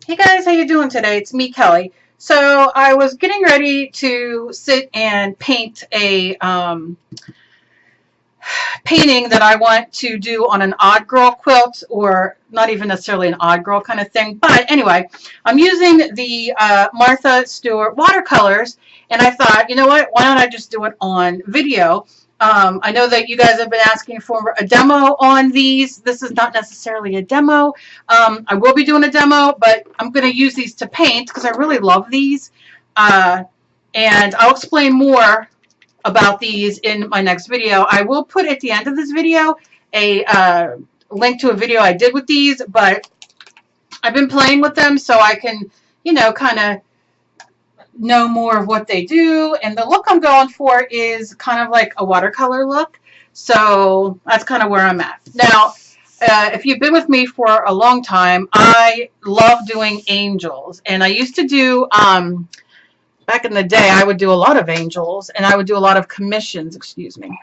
Hey guys, how you doing today? It's me, Kelly. So I was getting ready to sit and paint a painting that I want to do on an odd girl quilt, or not even necessarily an odd girl kind of thing. But anyway, I'm using the Martha Stewart watercolors, and I thought, you know what? Why don't I just do it on video? I know that you guys have been asking for a demo on these. This is not necessarily a demo. I will be doing a demo, but I'm going to use these to paint because I really love these. And I'll explain more about these in my next video. I will put at the end of this video a link to a video I did with these, but I've been playing with them so I can, you know, kind of know more of what they do. And the look I'm going for is kind of like a watercolor look. So that's kind of where I'm at. Now, if you've been with me for a long time, I love doing angels. And I used to do, back in the day, I would do a lot of angels, and I would do a lot of commissions. Excuse me.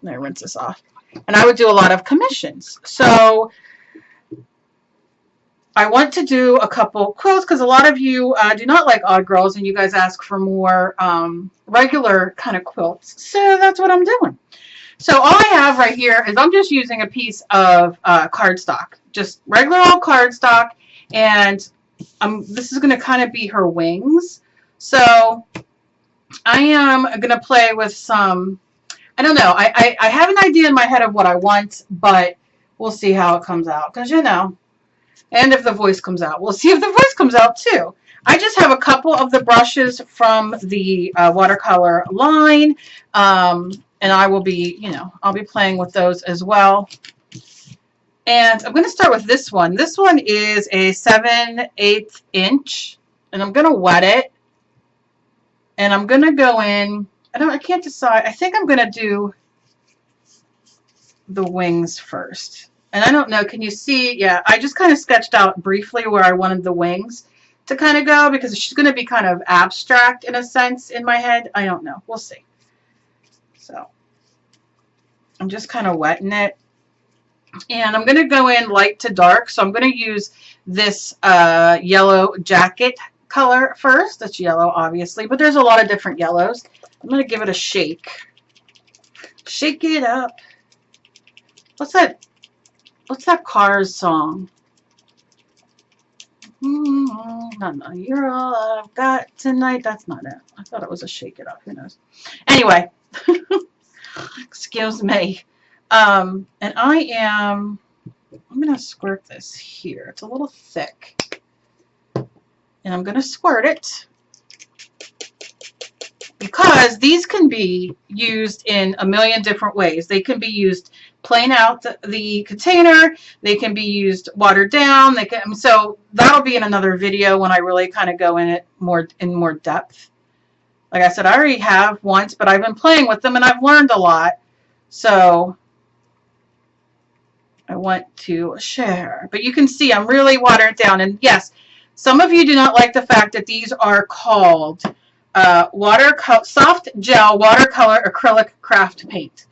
Let me rinse this off. And I would do a lot of commissions. So I want to do a couple quilts because a lot of you do not like odd girls, and you guys ask for more regular kind of quilts. So that's what I'm doing. So all I have right here is I'm just using a piece of cardstock, just regular old cardstock, and this is going to kind of be her wings. So I am going to play with some, I don't know, I have an idea in my head of what I want, but we'll see how it comes out, because you know, and if the voice comes out. We'll see if the voice comes out too. I just have a couple of the brushes from the watercolor line, and I will be, you know, I'll be playing with those as well. And I'm going to start with this one. This one is a 7/8 inch, and I'm going to wet it. And I'm going to go in, I can't decide. I think I'm going to do the wings first. And I don't know, can you see? Yeah, I just kind of sketched out briefly where I wanted the wings to kind of go, because she's going to be kind of abstract in a sense in my head. I don't know. We'll see. So I'm just kind of wetting it. And I'm going to go in light to dark. So I'm going to use this yellow jacket color first. That's yellow, obviously, but there's a lot of different yellows. I'm going to give it a shake. Shake it up. What's that? What's that Cars song? No, you're all I've got tonight. That's not it. I thought it was a Shake It Up. Who knows? Anyway, excuse me. And I'm going to squirt this here. It's a little thick. And I'm going to squirt it because these can be used in a million different ways. They can be used plain out the container. They can be used watered down. They can, so that'll be in another video when I really kind of go in it in more depth. Like I said, I already have once, but I've been playing with them and I've learned a lot. So I want to share. But you can see I'm really watering it down. And yes, some of you do not like the fact that these are called soft gel watercolor acrylic craft paint.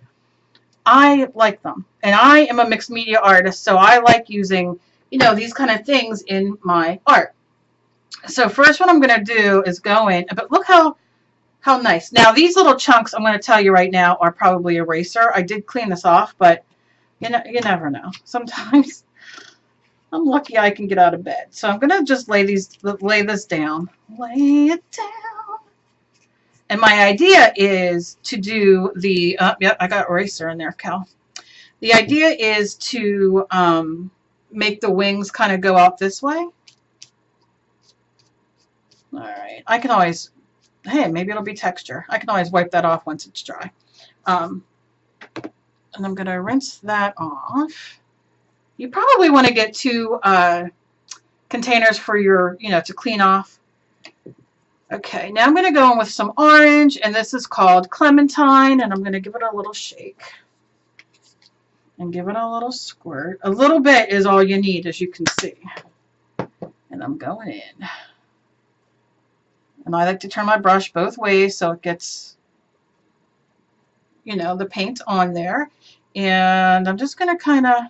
I like them, and I am a mixed media artist, so I like using, you know, these kind of things in my art. So first what I'm going to do is go in, but look how nice. Now these little chunks, I'm going to tell you right now, are probably eraser. I did clean this off, but you know, you never know. Sometimes I'm lucky I can get out of bed. So I'm going to just lay this down. Lay it down. And my idea is to do the, yep, I got eraser in there, Cal. The idea is to make the wings kind of go out this way. All right. I can always, hey, maybe it'll be texture. I can always wipe that off once it's dry. And I'm going to rinse that off. You probably want to get 2 containers for your, you know, to clean off. Okay, now I'm going to go in with some orange, and this is called Clementine, and I'm going to give it a little shake and give it a little squirt. A little bit is all you need, as you can see. And I'm going in. And I like to turn my brush both ways so it gets, you know, the paint on there. And I'm just going to kind of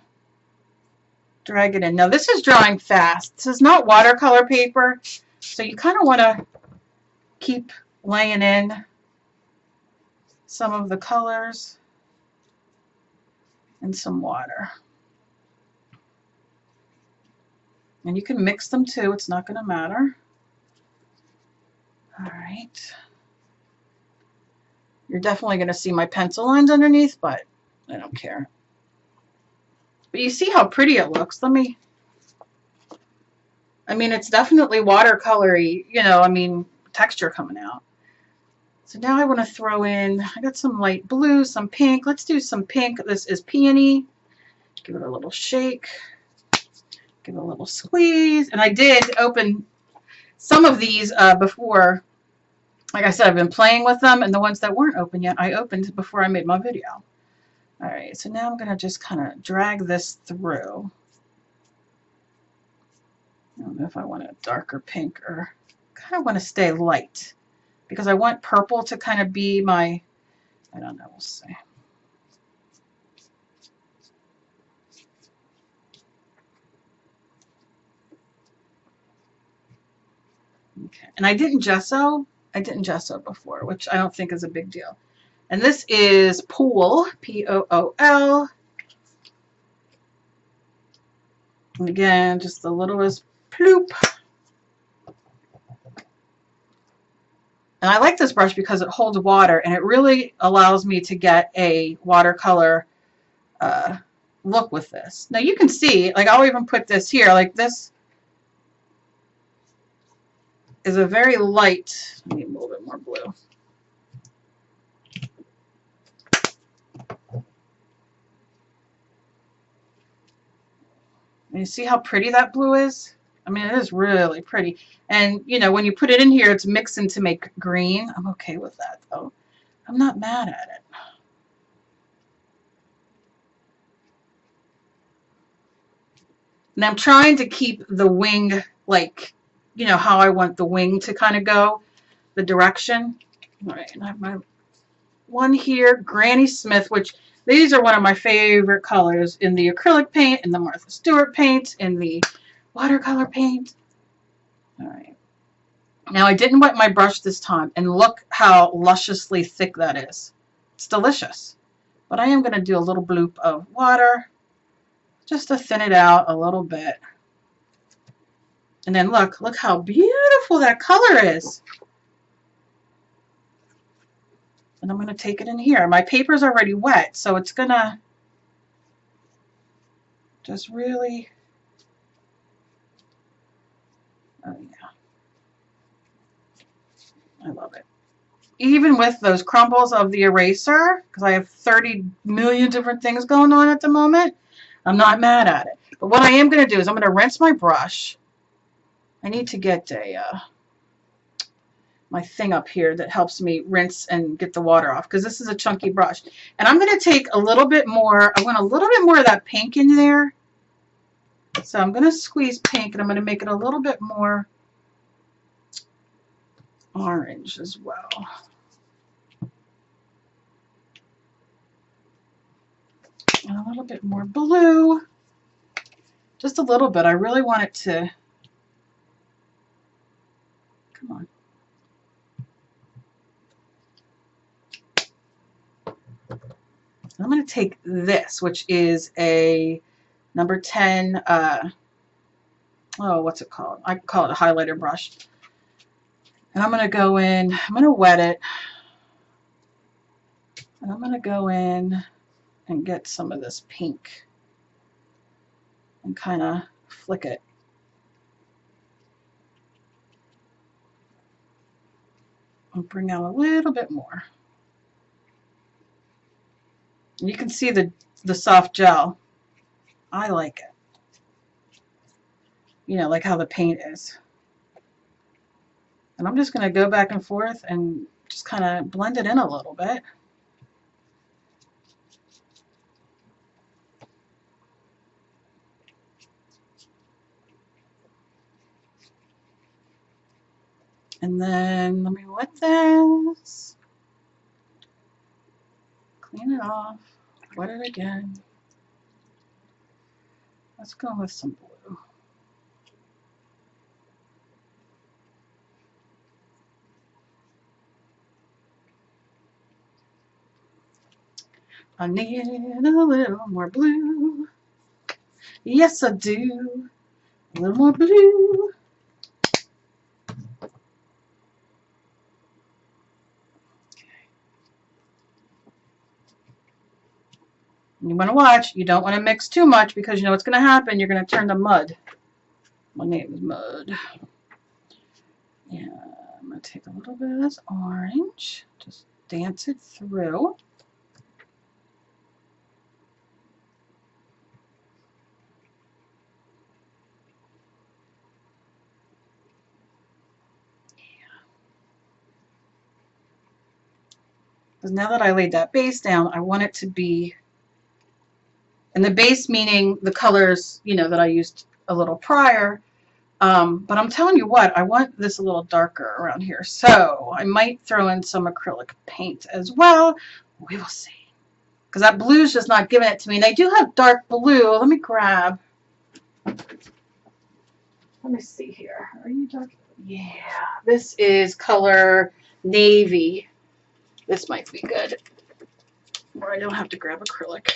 drag it in. Now this is drying fast. This is not watercolor paper, so you kind of want to keep laying in some of the colors and some water. And you can mix them too, it's not going to matter. All right. You're definitely going to see my pencil lines underneath, but I don't care. But you see how pretty it looks. I mean, it's definitely watercolory, you know, I mean, texture coming out. So now I want to throw in, I got some light blue, some pink. Let's do some pink. This is Peony. Give it a little shake. Give it a little squeeze. And I did open some of these before. Like I said, I've been playing with them, and the ones that weren't open yet, I opened before I made my video. All right, so now I'm going to just kind of drag this through. I don't know if I want a darker pink or kind of want to stay light because I want purple to kind of be my, I don't know, we'll see. Okay, and I didn't gesso before, which I don't think is a big deal. And this is Pool, P-O-O-L. And again, just the littlest ploop. And I like this brush because it holds water and it really allows me to get a watercolor look with this. Now you can see, like I'll even put this here, like this is a very light, I need a little bit more blue. And you see how pretty that blue is? I mean, it is really pretty. And, you know, when you put it in here, it's mixing to make green. I'm okay with that, though. I'm not mad at it. And I'm trying to keep the wing, like, you know, how I want the wing to kind of go, the direction. All right, and I have my one here, Granny Smith, which these are one of my favorite colors in the acrylic paint, in the Martha Stewart paint, in the watercolor paint. All right. Now I didn't wet my brush this time, and look how lusciously thick that is. It's delicious. But I am going to do a little bloop of water just to thin it out a little bit. And then look how beautiful that color is. And I'm going to take it in here. My paper's already wet, so it's going to just really, oh yeah, I love it. Even with those crumbles of the eraser, because I have 30 million different things going on at the moment, I'm not mad at it. But what I am going to do is I'm going to rinse my brush. I need to get a my thing up here that helps me rinse and get the water off, because this is a chunky brush. And I'm going to take a little bit more, I want a little bit more of that pink in there. So I'm going to squeeze pink, and I'm going to make it a little bit more orange as well. And a little bit more blue. Just a little bit. I really want it to, come on. I'm going to take this, which is a number 10, oh, what's it called? I call it a highlighter brush. And I'm going to go in, I'm going to wet it. And I'm going to go in and get some of this pink and kind of flick it. I'll bring out a little bit more. You can see the soft gel. I like it. You know, like how the paint is. And I'm just going to go back and forth and just kind of blend it in a little bit. And then let me wet this. Clean it off. Wet it again. Let's go with some blue. I need a little more blue. Yes, I do. A little more blue. You want to watch. You don't want to mix too much because you know what's going to happen. You're going to turn to mud. My name is Mud. Yeah, I'm going to take a little bit of this orange. Just dance it through. Because now that I laid that base down, I want it to be, and the base meaning the colors, you know, that I used a little prior. But I'm telling you what, I want this a little darker around here. So I might throw in some acrylic paint as well. We will see. Because that blue's just not giving it to me. And I do have dark blue. Let me grab. Let me see here. Are you dark? Yeah. This is color navy. This might be good. Or I don't have to grab acrylic.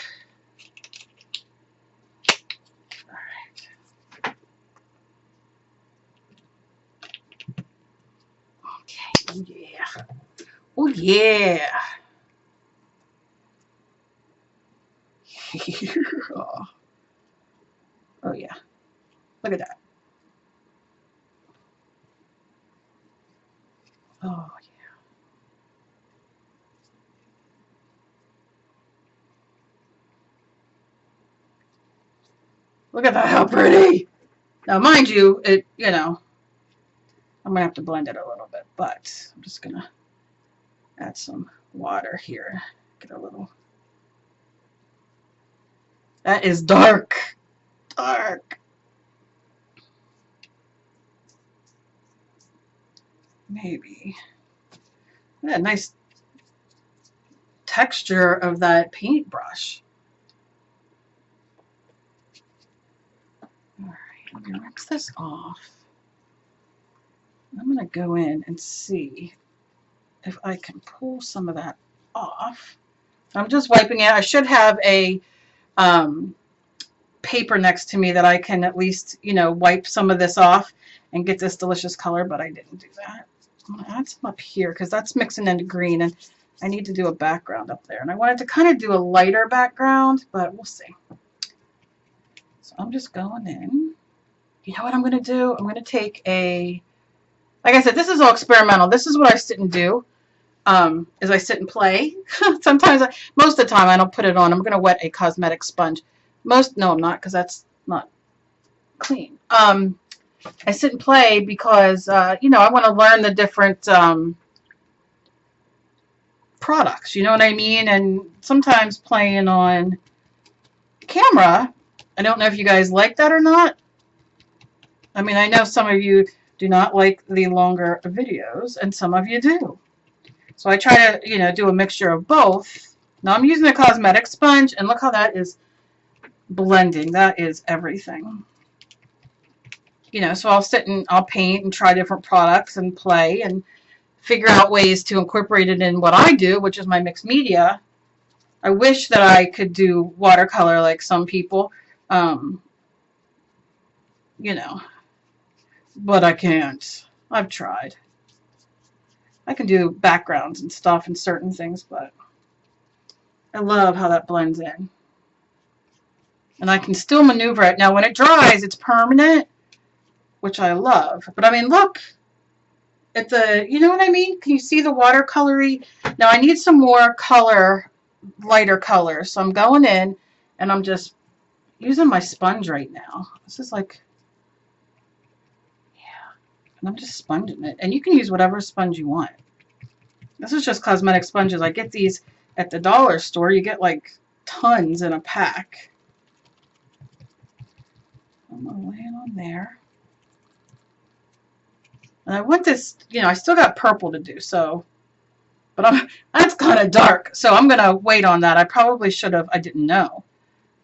Alright. Okay. Oh yeah. Oh yeah. Oh yeah. Look at that. Oh yeah. Look at that, how pretty. Now mind you, you know, I'm gonna have to blend it a little bit, but I'm just gonna add some water here. Get a little. That is dark. Dark. Maybe. Yeah, nice texture of that paintbrush. Alright, I'm going to rinse this off. I'm going to go in and see if I can pull some of that off. I'm just wiping it. I should have a paper next to me that I can at least, you know, wipe some of this off and get this delicious color, but I didn't do that. I'm going to add some up here because that's mixing into green, and I need to do a background up there. And I wanted to kind of do a lighter background, but we'll see. So I'm just going in. You know what I'm going to do? I'm going to take a, like I said, this is all experimental. This is what I sit and do, is I sit and play. Sometimes, most of the time I don't put it on. I'm going to wet a cosmetic sponge. No, I'm not, because that's not clean. I sit and play because, you know, I want to learn the different products, you know what I mean? And sometimes playing on camera, I don't know if you guys like that or not. I mean, I know some of you do not like the longer videos, and some of you do. So I try to, you know, do a mixture of both. Now I'm using a cosmetic sponge, and look how that is blending. That is everything. You know, so I'll sit and I'll paint and try different products and play and figure out ways to incorporate it in what I do, which is my mixed media. I wish that I could do watercolor like some people, you know, but I can't. I've tried. I can do backgrounds and stuff and certain things, but I love how that blends in. And I can still maneuver it. Now, when it dries, it's permanent, which I love. But I mean, look at the, you know what I mean? Can you see the watercolory? Now, I need some more color, lighter color. So I'm going in and I'm just using my sponge right now. This is like, yeah. And I'm just sponging it. And you can use whatever sponge you want. This is just cosmetic sponges. I get these at the dollar store. You get like tons in a pack. I'm going to lay it on there. And I want this, you know, I still got purple to do, so, but that's kind of dark, so I'm going to wait on that. I probably should have, I didn't know.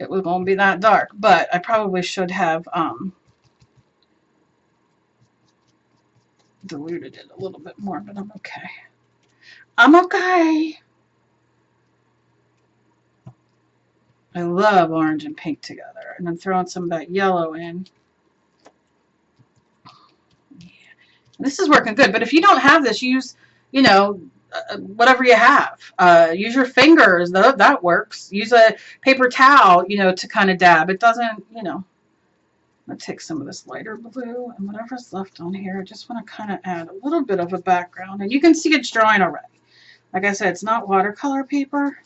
it was going to be that dark. But I probably should have diluted it a little bit more, but I'm okay. I'm okay. I love orange and pink together. And I'm throwing some of that yellow in. Yeah. This is working good. But if you don't have this, use, you know, whatever you have. Use your fingers. That works. Use a paper towel, you know, to kind of dab. It doesn't, you know. I'm going to take some of this lighter blue and whatever's left on here. I just want to kind of add a little bit of a background. And you can see it's drying already. Like I said, it's not watercolor paper,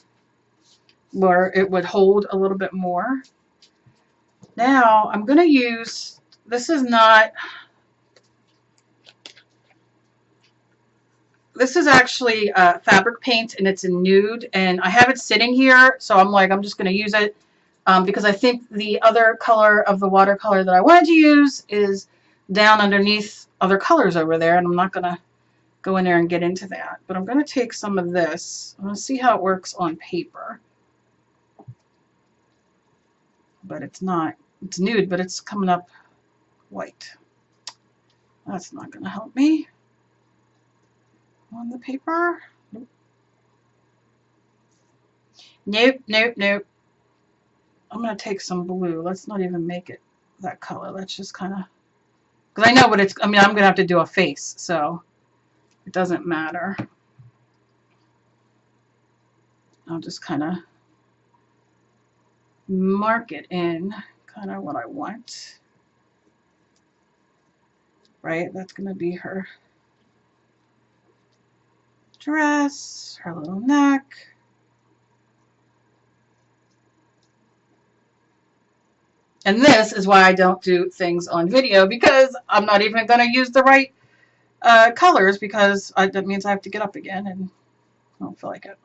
where it would hold a little bit more. Now I'm going to use, this is actually fabric paint, and it's a nude, and I have it sitting here, so I'm like, I'm just going to use it because I think the other color of the watercolor that I wanted to use is down underneath other colors over there, and I'm not going to go in there and get into that. But I'm going to take some of this. I'm going to see how it works on paper. But it's not, it's nude, but it's coming up white. That's not going to help me on the paper. Nope, nope, nope. I'm going to take some blue. Let's not even make it that color. Let's just kind of, because I know what it's, I mean, I'm going to have to do a face, so it doesn't matter. I'll just kind of mark it in kind of what I want. Right? That's going to be her dress, her little neck. And this is why I don't do things on video, because I'm not even going to use the right colors, because that means I have to get up again and I don't feel like it.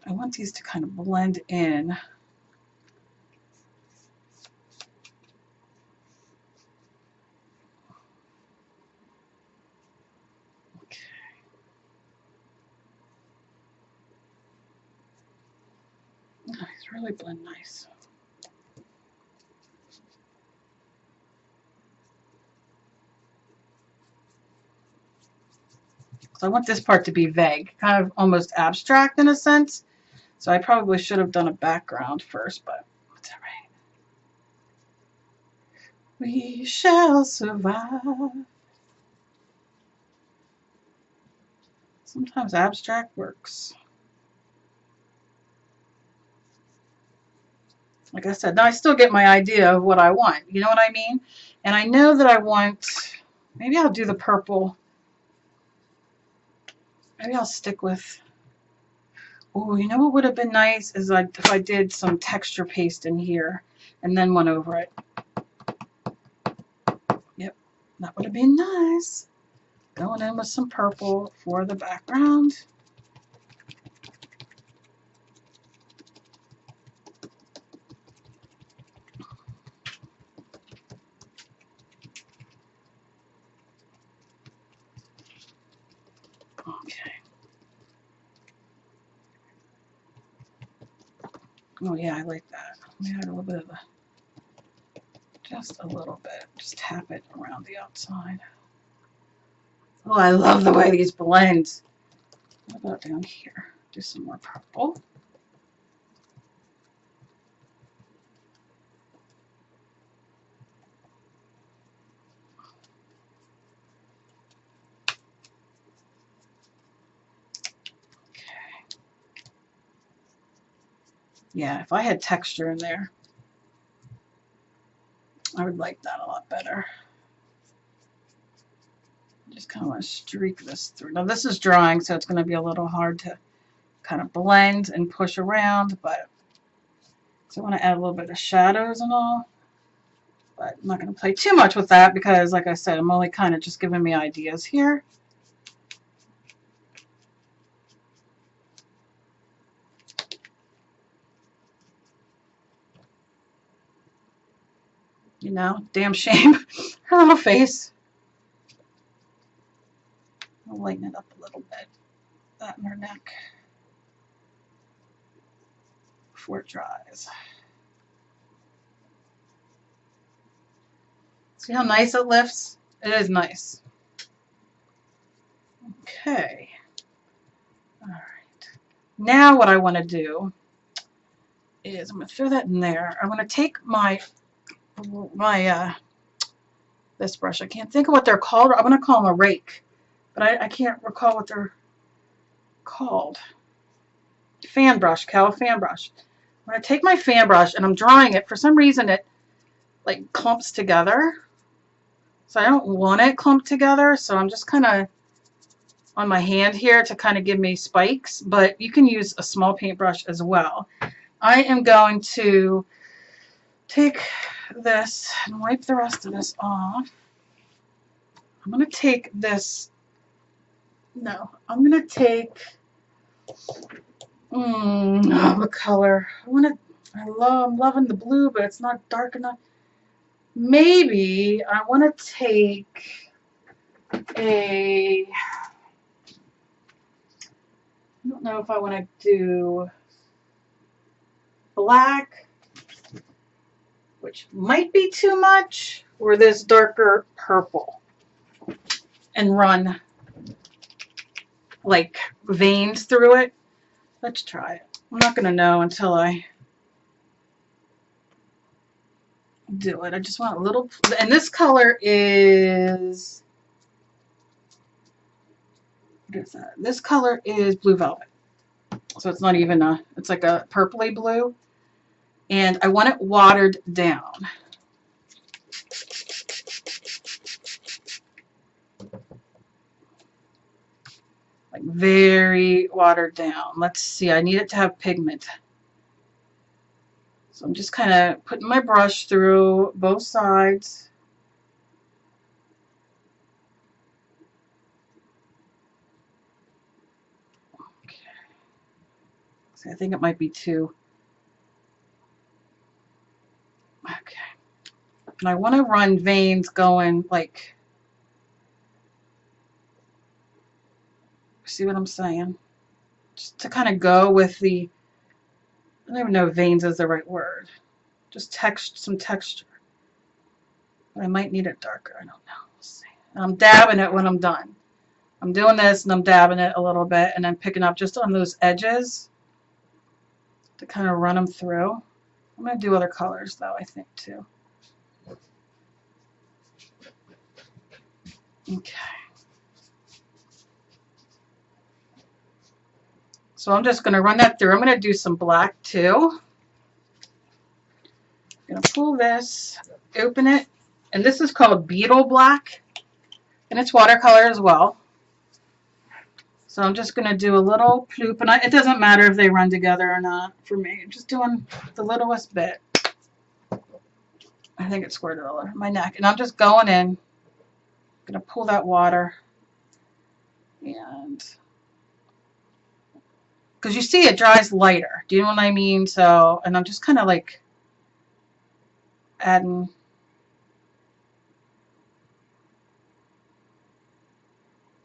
I want these to kind of blend in. Okay. Nice, really blend nice. So I want this part to be vague, kind of almost abstract in a sense. So I probably should have done a background first, but it's all right. We shall survive. Sometimes abstract works. Like I said, now I still get my idea of what I want. You know what I mean? And I know that I want, maybe I'll do the purple. Maybe I'll stick with, oh, you know what would have been nice is if I did some texture paste in here and then went over it. Yep, that would have been nice. Going in with some purple for the background. Okay. Oh yeah, I like that. Let me add a little bit of the, just a little bit. Just tap it around the outside. Oh, I love the way these blend. What about down here? Do some more purple. Yeah, if I had texture in there, I would like that a lot better. Just kind of want to streak this through. Now this is drying, so it's going to be a little hard to kind of blend and push around, but so I want to add a little bit of shadows and all, but I'm not going to play too much with that because, like I said, I'm only kind of just giving me ideas here. You know, damn shame. Her little face. I'll lighten it up a little bit. That in her neck. before it dries. See how nice it lifts? It is nice. Okay. All right. Now what I want to do is I'm going to throw that in there. I'm going to take this brush. I can't think of what they're called. I'm going to call them a rake, but I can't recall what they're called. Fan brush, Cal fan brush. I'm going to take my fan brush and I'm drawing it. For some reason it like clumps together. So I don't want it clumped together. So I'm just kind of on my hand here to kind of give me spikes, but you can use a small paintbrush as well. I am going to take this and wipe the rest of this off. I'm going to take this, no, I'm going to take, what color? I'm loving the blue, but it's not dark enough. Maybe I want to take I don't know if I want to do black, which might be too much, or this darker purple, and run like veins through it. Let's try it. I'm not going to know until I do it. I just want a little, and this color is, what is that? This color is Blue Velvet. So it's not even it's like a purpley blue. And I want it watered down. Like very watered down. Let's see, I need it to have pigment. So I'm just kind of putting my brush through both sides. Okay. So I think it might be too. Okay. And I want to run veins going like, see what I'm saying? Just to kind of go with the, I don't even know if veins is the right word. Just some texture. But I might need it darker. I don't know. Let's see. And I'm dabbing it when I'm done. I'm doing this and I'm dabbing it a little bit and I'm picking up just on those edges to kind of run them through. I'm going to do other colors though, I think too. Okay. So I'm just going to run that through. I'm going to do some black too. I'm going to pull this, open it, and this is called Beetle Black, and it's watercolor as well. So I'm just going to do a little ploop, and it doesn't matter if they run together or not for me. I'm just doing the littlest bit. I think it squirted all over my neck, and I'm just going in. I'm going to pull that water, and because you see it dries lighter. Do you know what I mean? So, and I'm just kind of like adding,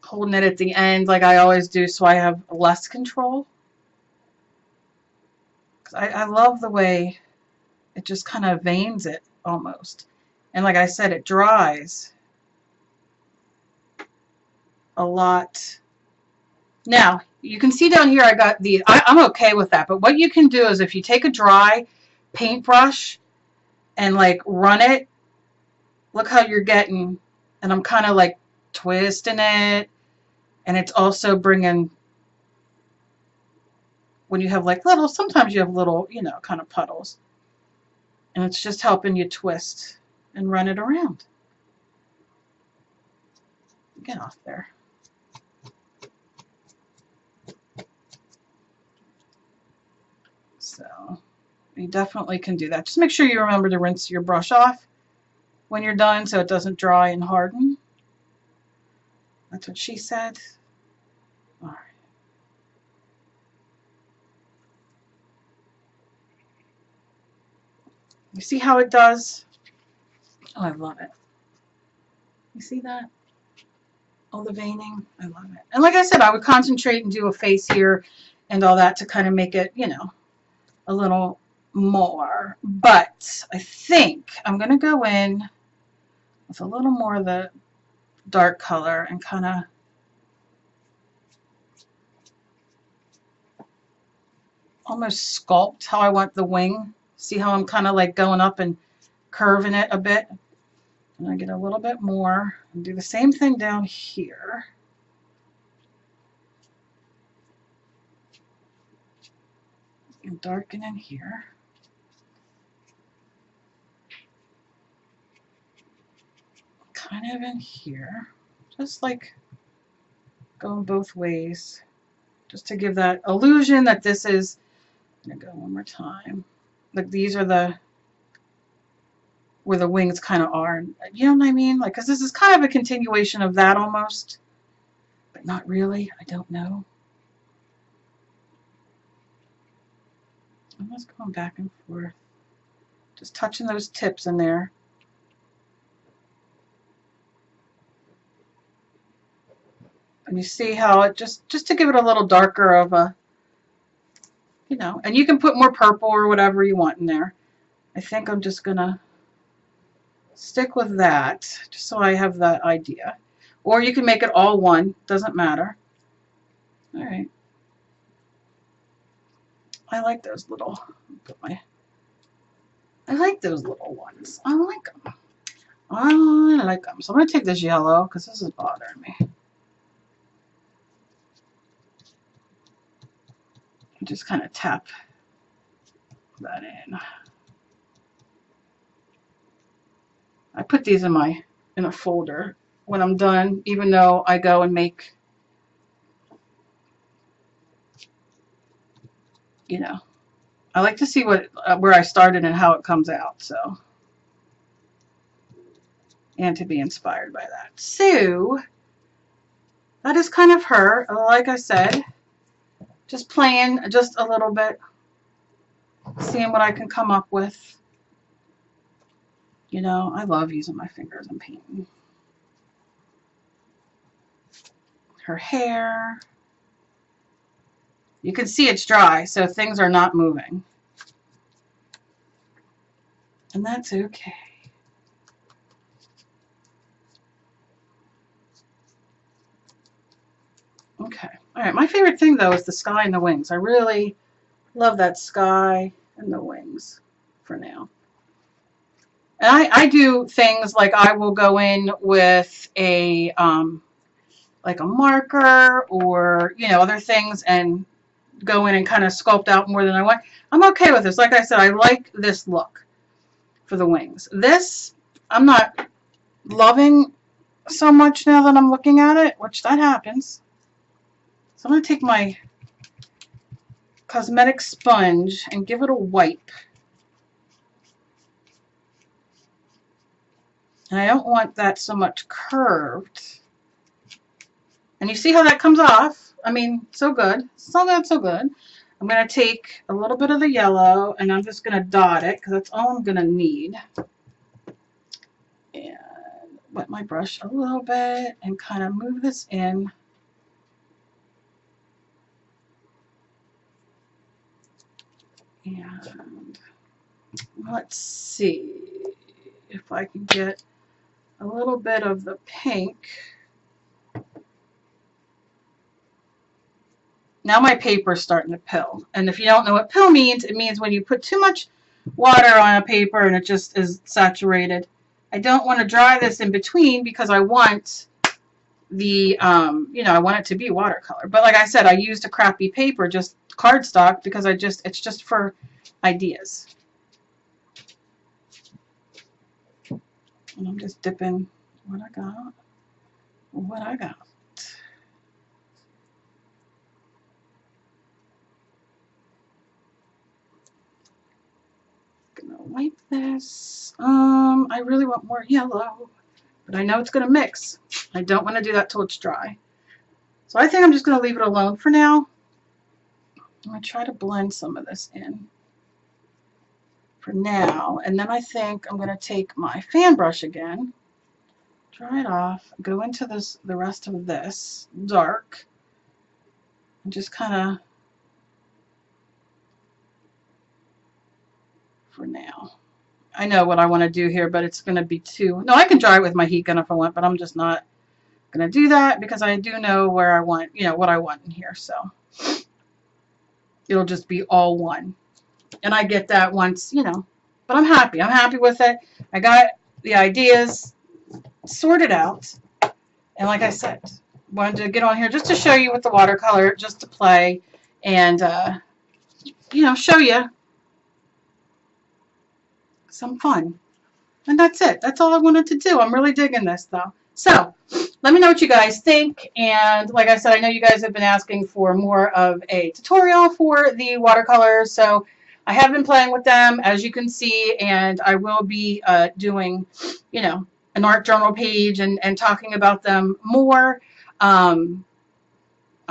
holding it at the end like I always do so I have less control. I love the way it just kind of veins it almost. And like I said, it dries a lot. Now, you can see down here I got these. I'm okay with that. But what you can do is if you take a dry paintbrush and like run it, look how you're getting, and I'm kind of like twisting it. And it's also bringing, when you have like little, sometimes you have little, you know, kind of puddles. And it's just helping you twist and run it around. Get off there. So you definitely can do that. Just make sure you remember to rinse your brush off when you're done so it doesn't dry and harden. That's what she said. All right. You see how it does? Oh, I love it. You see that? All the veining. I love it. And like I said, I would concentrate and do a face here and all that to kind of make it, you know, a little more, but I think I'm going to go in with a little more of the dark color and kind of almost sculpt how I want the wing. See how I'm kind of like going up and curving it a bit? And I get a little bit more and do the same thing down here. And darken in here. Kind of in here. Just like going both ways. Just to give that illusion that this is, I'm going to go one more time. Like these are the, where the wings kind of are. You know what I mean? Like, because this is kind of a continuation of that almost. But not really. I don't know. I'm just going back and forth. Just touching those tips in there. And you see how it just to give it a little darker of a, you know, and you can put more purple or whatever you want in there. I think I'm just going to stick with that just so I have that idea. Or you can make it all one. Doesn't matter. All right. I like those little, I like those little ones. I like them. I like them. So I'm going to take this yellow because this is bothering me. Just kind of tap that in. I put these in a folder when I'm done, even though I go and make, you know, I like to see what where I started and how it comes out, so, and to be inspired by that. So that is kind of her. Like I said, just playing just a little bit, seeing what I can come up with. You know, I love using my fingers and painting. Her hair. You can see it's dry, so things are not moving. And that's okay. Okay. All right. My favorite thing, though, is the sky and the wings. I really love that sky and the wings for now. And I do things like I will go in with a like a marker or, you know, other things and go in and kind of sculpt out more than I want. I'm okay with this. Like I said, I like this look for the wings. This, I'm not loving so much now that I'm looking at it, which that happens. So I'm going to take my cosmetic sponge and give it a wipe. And I don't want that so much curved. And you see how that comes off? I mean, so good. So good, so good. I'm going to take a little bit of the yellow and I'm just going to dot it because that's all I'm going to need. And wet my brush a little bit and kind of move this in. And let's see if I can get a little bit of the pink. Now my paper's starting to pill. And if you don't know what pill means, it means when you put too much water on a paper and it just is saturated. I don't want to dry this in between because I want the, you know, I want it to be watercolor. But like I said, I used a crappy paper, just cardstock, because it's just for ideas. And I'm just dipping what I got. What I got. Gonna wipe this. I really want more yellow, but I know it's gonna mix. I don't want to do that till it's dry. So I think I'm just gonna leave it alone for now. I'm gonna try to blend some of this in for now, and then I think I'm gonna take my fan brush again, dry it off, go into the rest of this dark, and just kind of for now. I know what I want to do here, but it's going to be too... No, I can dry it with my heat gun if I want, but I'm just not going to do that because I do know where I want, you know, what I want in here. So it'll just be all one. And I get that once, you know, but I'm happy. I'm happy with it. I got the ideas sorted out. And like I said, wanted to get on here just to show you with the watercolor, just to play and, you know, show you some fun. And that's it. That's all I wanted to do. I'm really digging this, though. So let me know what you guys think. And like I said, I know you guys have been asking for more of a tutorial for the watercolors. So I have been playing with them, as you can see, and I will be doing, you know, an art journal page and talking about them more. I'm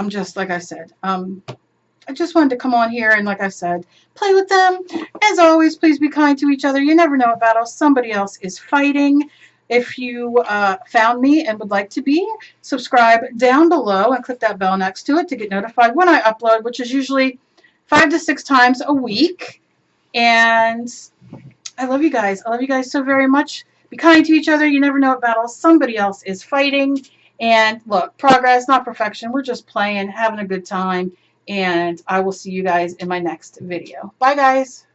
just, like I said, I just wanted to come on here and, like I said, play with them. As always, please be kind to each other. You never know what battle somebody else is fighting. If you found me and would like to be, subscribe down below and click that bell next to it to get notified when I upload, which is usually 5 to 6 times a week. And I love you guys. I love you guys so very much. Be kind to each other. You never know what battle somebody else is fighting. And look, progress, not perfection. We're just playing, having a good time. And I will see you guys in my next video. Bye, guys.